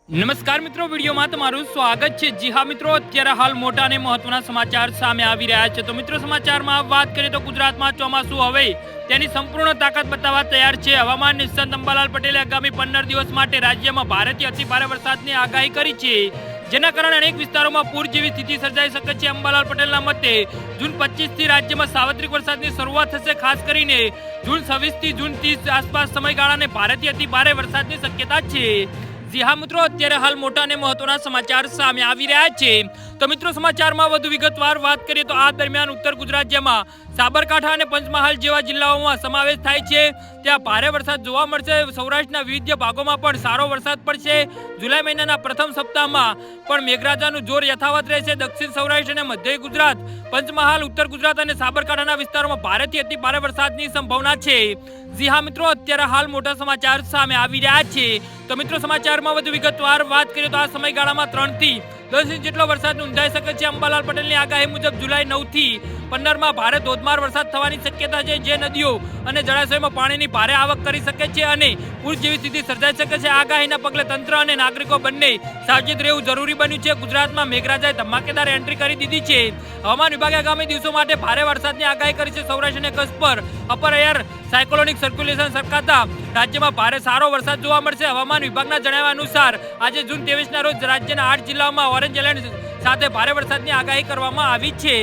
નમસ્કાર મિત્રો, વિડીયોમાં તમારું સ્વાગત છે। જી હા મિત્રો, અત્યારે હાલ મોટા અને મહત્વના સમાચાર સામે આવી રહ્યા છે। તો મિત્રો, સમાચારમાં વાત કરીએ તો ગુજરાતમાં ચોમાસું હવે તેની સંપૂર્ણ તાકાત બતાવવા તૈયાર છે। હવામાન નિષ્ણાત અંબાલાલ પટેલે આગામી 15 દિવસ માટે રાજ્યમાં ભારેથી અતિભારે વરસાદની આગાહી કરી છે, જેના કારણે અનેક વિસ્તારોમાં પૂર જેવી સ્થિતિ સર્જાઈ શકે છે। અંબાલાલ પટેલના મતે જૂન 25 થી રાજ્યમાં સાર્વત્રિક વરસાદની શરૂઆત થશે। ખાસ કરીને જૂન 26 થી જૂન 30 આસપાસ સમયગાળાને ભારેથી અતિભારે વરસાદની શક્યતા છે। જી હા મિત્રો, અત્યારે હાલ મોટા અને મહત્વના સમાચાર સામે આવી રહ્યા છે। તો મિત્રો, સમાચારમાં વધુ વિગતવાર વાત કરીએ તો આ દરમિયાન ઉત્તર ગુજરાત જેમાં સાબરકાંઠા અને પંચમહાલ જેવા જિલ્લાઓમાં સમાવેશ થાય છે, ત્યાં ભારે વરસાદ જોવા મળશે। સૌરાષ્ટ્રના વિવિધ ભાગોમાં પણ સારો વરસાદ પડશે। જુલાઈ મહિનાના પ્રથમ સપ્તાહમાં પણ મેઘરાજાનું જોર યથાવત રહેશે। દક્ષિણ સૌરાષ્ટ્ર અને મધ્ય ગુજરાત, પંચમહાલ, ઉત્તર ગુજરાત અને સાબરકાંઠાના વિસ્તારોમાં ભારેથી અતિ ભારે વરસાદની સંભાવના છે। જી હા મિત્રો, અત્યારે હાલ મોટા સમાચાર સામે આવી રહ્યા છે। તો મિત્રો, સમાચારમાં વધુ વિગતવાર વાત કરીએ તો આ સમયગાળામાં 3 થી 10 ઇંચ જેટલો વરસાદ નોંધાઈ શકે છે। અંબાલાલ પટેલની આગાહી મુજબ જુલાઈ 9 થી 15 ભારે ધોધમાર વરસાદ થવાની શક્યતા છે, જે નદીઓ અને જળાશયોમાં પાણીની ભારે આવક કરી શકે છે અને પૂર જેવી સ્થિતિ સર્જાઈ શકે છે। આગાહીના પગલે તંત્ર અને નાગરિકો બંને સાવચેત રહેવું જરૂરી બન્યું છે। ગુજરાતમાં મેઘરાજાએ ધમાકેદાર એન્ટ્રી કરી દીધી છે। હવામાન વિભાગે આગામી દિવસો માટે ભારે વરસાદની આગાહી કરી છે। સૌરાષ્ટ્ર અને કચ્છ પર અપર એર સાયક્લોનિક સર્ક્યુલેશન સરકાતા રાજ્યમાં ભારે સારો વરસાદ જોવા મળશે। હવામાન વિભાગના જણાવ્યા અનુસાર આજે જૂન 23ના રોજ રાજ્યના 8 જિલ્લાઓમાં ઓરેન્જ એલર્ટ સાથે ભારે વરસાદની આગાહી કરવામાં આવી છે।